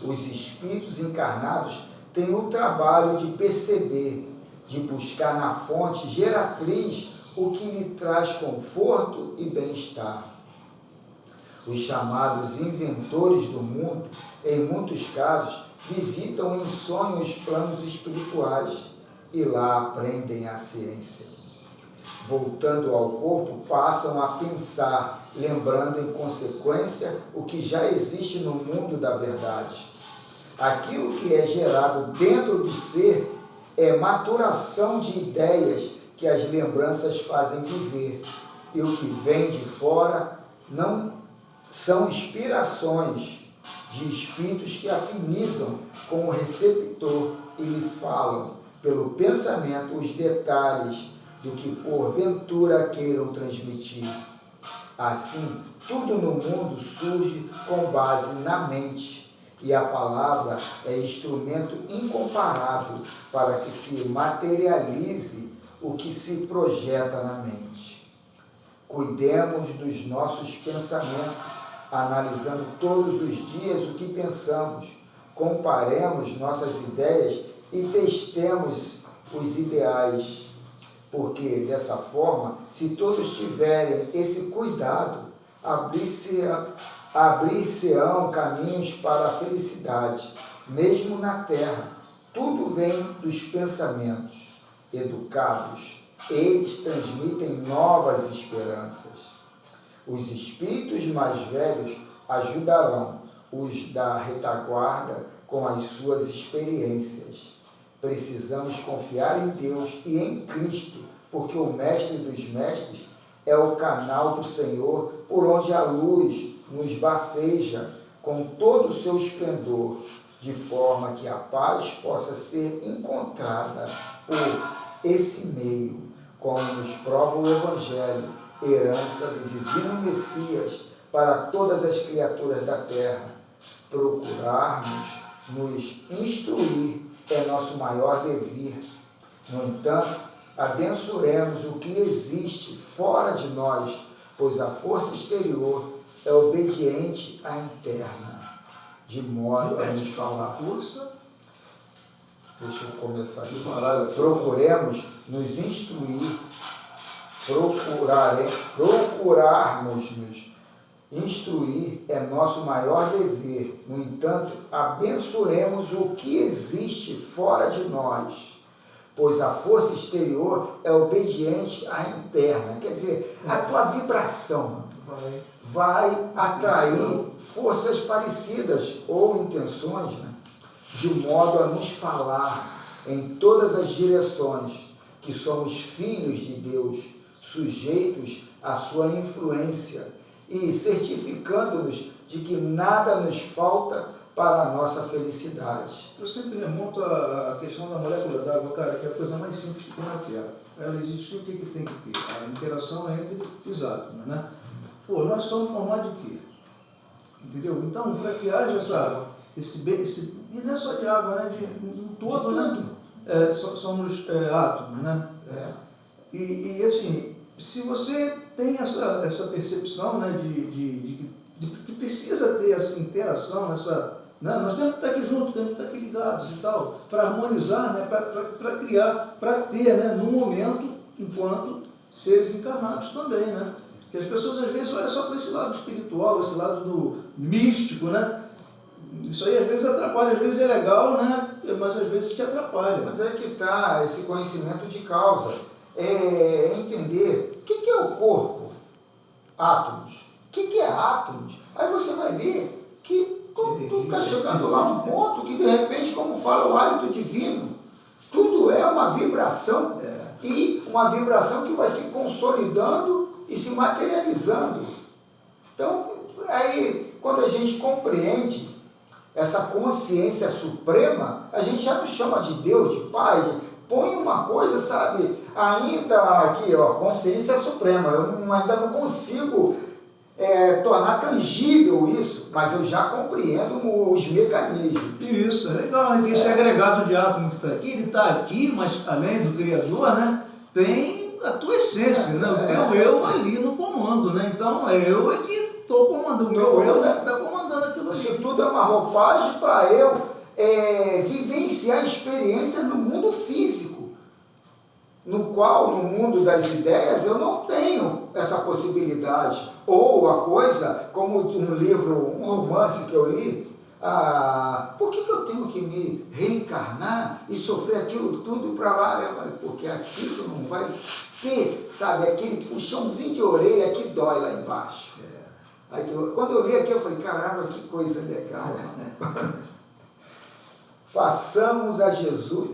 Os espíritos encarnados têm o trabalho de perceber, de buscar na fonte geratriz o que lhe traz conforto e bem-estar. Os chamados inventores do mundo, em muitos casos, visitam em sonhos planos espirituais e lá aprendem a ciência. Voltando ao corpo, passam a pensar, lembrando em consequência o que já existe no mundo da verdade. Aquilo que é gerado dentro do ser é maturação de ideias que as lembranças fazem viver, e o que vem de fora não são inspirações de espíritos que afinizam com o receptor e lhe falam, pelo pensamento, os detalhes do que porventura queiram transmitir. Assim, tudo no mundo surge com base na mente, e a palavra é instrumento incomparável para que se materialize o que se projeta na mente. Cuidemos dos nossos pensamentos, analisando todos os dias o que pensamos, comparemos nossas ideias e testemos os ideais, porque dessa forma, se todos tiverem esse cuidado, abrir-se-ão caminhos para a felicidade, mesmo na terra. Tudo vem dos pensamentos educados. Eles transmitem novas esperanças. Os espíritos mais velhos ajudarão os da retaguarda com as suas experiências. Precisamos confiar em Deus e em Cristo, porque o Mestre dos Mestres é o canal do Senhor por onde a luz nos bafeja com todo o seu esplendor, de forma que a paz possa ser encontrada por esse meio, como nos prova o Evangelho, herança do Divino Messias para todas as criaturas da terra. Procurarmos nos instruir é nosso maior dever. No entanto, abençoemos o que existe fora de nós, pois a força exterior é obediente à interna, de modo a nos falar. Deixa eu começar aqui. Procuremos nos instruir, procurarmos-nos instruir é nosso maior dever. No entanto, abençoemos o que existe fora de nós, pois a força exterior é obediente à interna. Quer dizer, a tua vibração vai atrair forças parecidas ou intenções, né? De modo a nos falar em todas as direções que somos filhos de Deus, sujeitos à sua influência e certificando-nos de que nada nos falta para a nossa felicidade. Eu sempre remonto a questão da molécula d'água, cara, que é a coisa mais simples que tem na Terra. Ela existe, o que tem que ter? A interação entre os átomos, né? Pô, nós somos formados de quê? Entendeu? Então, para que haja e não é só de água, né? De um todo, né? Somos átomos, né? E assim, se você tem essa percepção, né, de que precisa ter essa interação, né, nós temos que estar aqui juntos, temos que estar aqui ligados e tal, para harmonizar, né, para criar, para ter, né, no momento, enquanto seres encarnados também, né? Que as pessoas às vezes olham só para esse lado espiritual, esse lado do místico, né? Isso aí às vezes atrapalha, às vezes é legal, né? Mas às vezes te atrapalha. Mas é que está esse conhecimento de causa. É entender o que é o corpo, átomos. O que é átomos? Aí você vai ver que tudo está chegando lá a um ponto que de repente, como fala o hálito divino, tudo é uma vibração e uma vibração que vai se consolidando e se materializando. Então, aí quando a gente compreende essa consciência suprema, a gente já não chama de Deus, de Pai, põe uma coisa, sabe, ainda aqui, ó, consciência suprema, eu ainda não consigo tornar tangível isso, mas eu já compreendo os mecanismos. Isso, é legal, né? Esse agregado de átomo que está aqui, ele está aqui, mas além do Criador, né, tem a tua essência, né? O teu eu ali no comando, né? Então, eu é que estou comandando, o meu eu está comandando aquilo ali. Isso tudo é uma roupagem para eu vivenciar experiências no mundo físico, no qual, no mundo das ideias, eu não tenho essa possibilidade. Ou a coisa, como um livro, um romance que eu li, por que eu tenho que me reencarnar e sofrer aquilo tudo para lá? Porque aquilo não vai ter, sabe, aquele puxãozinho de orelha que dói lá embaixo. Aí, quando eu li aqui, eu falei, caramba, que coisa legal. Façamos a Jesus,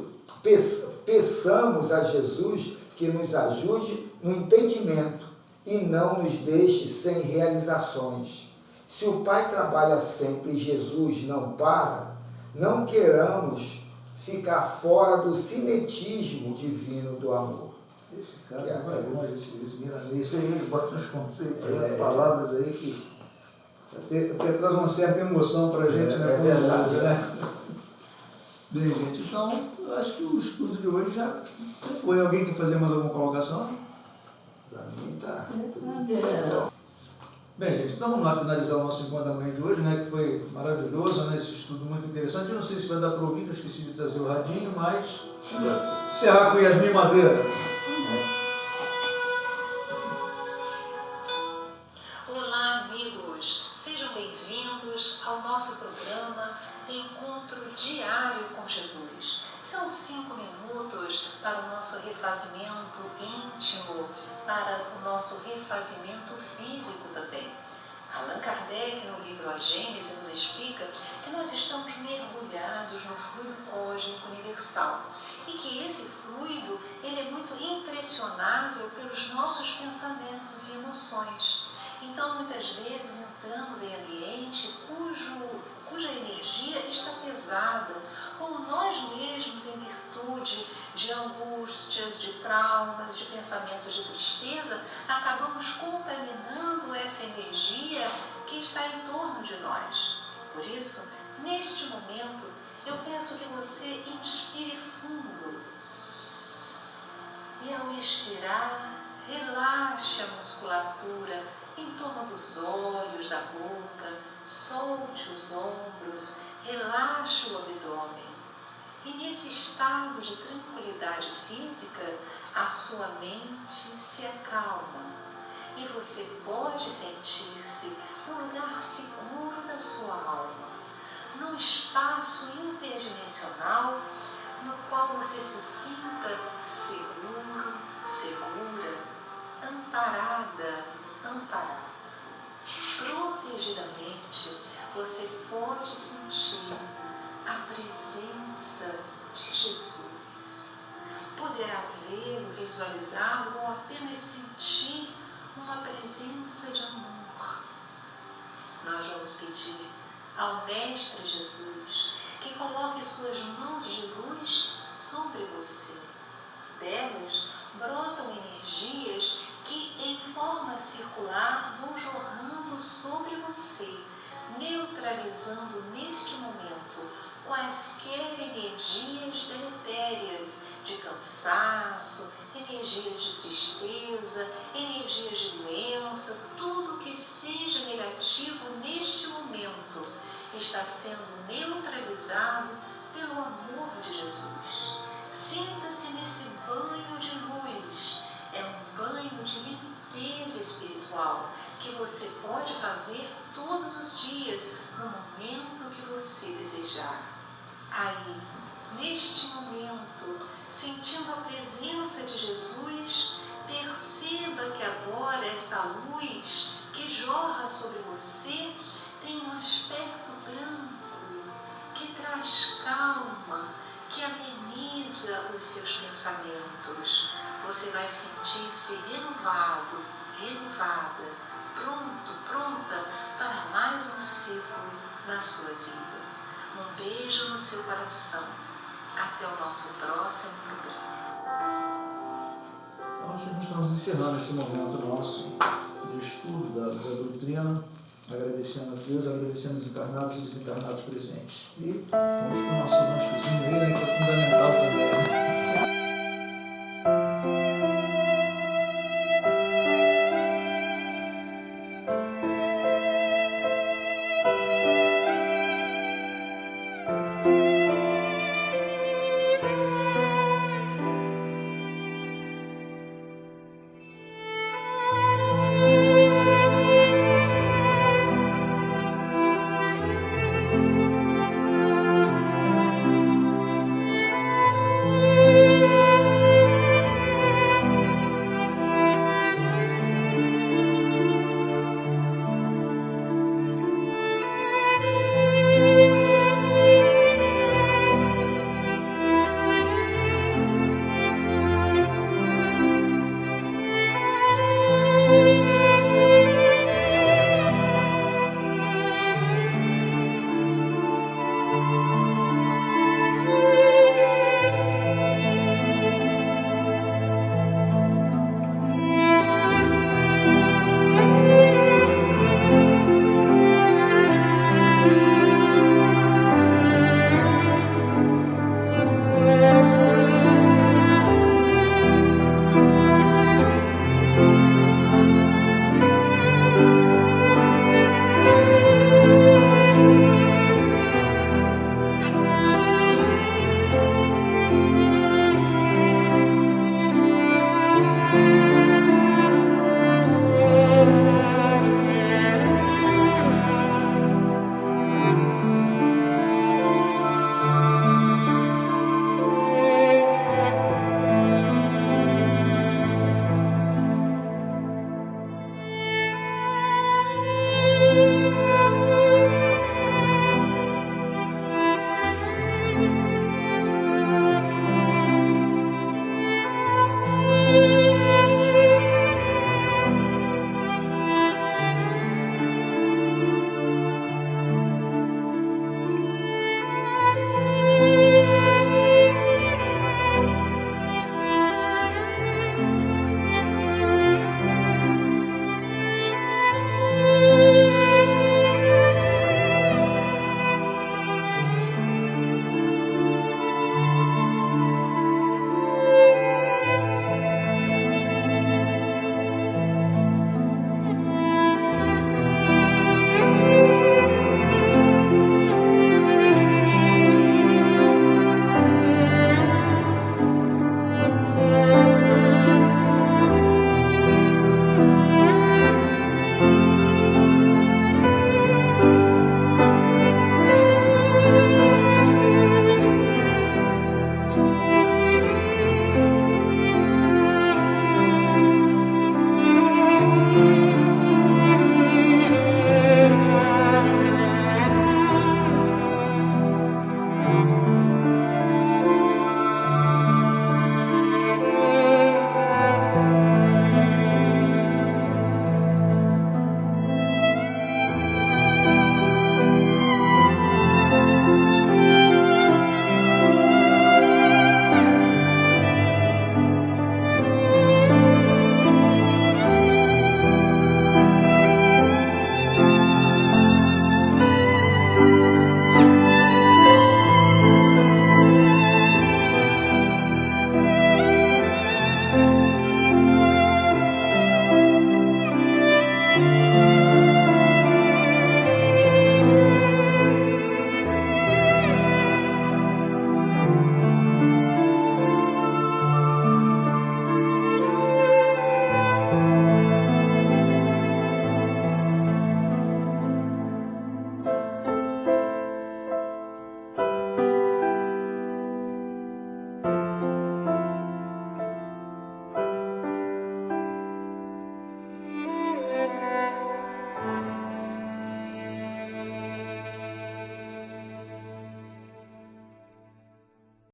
peçamos a Jesus que nos ajude no entendimento e não nos deixe sem realizações. Se o Pai trabalha sempre e Jesus não para, não queiramos ficar fora do cinetismo divino do amor. Esse cara vai longe, esse milanês aí, ele bota uns conceitos, palavras aí que até traz uma certa emoção para a gente, né? É verdade, né? Bem, gente, então, eu acho que o estudo de hoje já foi. Alguém quer fazer mais alguma colocação? Para mim tá. Bem, gente, então vamos lá finalizar o nosso encontro da manhã de hoje, né? Que foi maravilhoso, né? Esse estudo muito interessante. Eu não sei se vai dar para ouvir, eu esqueci de trazer o radinho, mas encerrar com Yasmin Madeira. Olá, amigos! Sejam bem-vindos ao nosso programa Encontro Diário com Jesus. São 5 minutos para o nosso refazimento íntimo, para o nosso refazimento físico também. Allan Kardec, no livro A Gênese, nos explica que nós estamos mergulhados no fluido cósmico universal e que esse fluido ele é muito impressionável pelos nossos pensamentos e emoções. Então, muitas vezes entramos em ambiente cuja energia está pesada, ou nós mesmos, em virtude de angústias, de traumas, de pensamentos de tristeza, acabamos contaminando essa energia que está em torno de nós. Por isso, neste momento, eu peço que você inspire fundo e, ao expirar, relaxe a musculatura em torno dos olhos, da boca, solte os ombros, relaxe o abdômen. E nesse estado de tranquilidade física, a sua mente se acalma e você pode sentir-se no lugar seguro da sua alma, num espaço interdimensional no qual você se sinta seguro, segura, amparada, amparado. Protegidamente, você pode sentir a presença de Jesus. Poderá vê-lo, visualizá-lo ou apenas sentir uma presença de amor. Nós vamos pedir ao Mestre Jesus que coloque suas mãos de luz sobre você. Delas brotam energias que, em forma circular, vão jorrando sobre você, neutralizando neste momento quaisquer energias deletérias de cansaço, energias de tristeza, energias de doença, tudo que seja negativo neste momento está sendo neutralizado pelo amor de Jesus. Sinta-se nesse banho de luz. É um banho de limpeza espiritual que você pode fazer todos os dias, no momento que você desejar. Aí, neste momento, sentindo a presença de Jesus, perceba que agora esta luz que jorra sobre você tem um aspecto branco, que traz calma, que ameniza os seus pensamentos. Você vai sentir-se renovado, renovada, pronta para mais um ciclo na sua vida. Um beijo no seu coração. Até o nosso próximo programa. Então, estamos encerrando esse momento nosso de estudo da doutrina, agradecendo a Deus, agradecendo os encarnados e desencarnados presentes. E vamos para o nosso lanchezinho aí, né, que é fundamental também, né?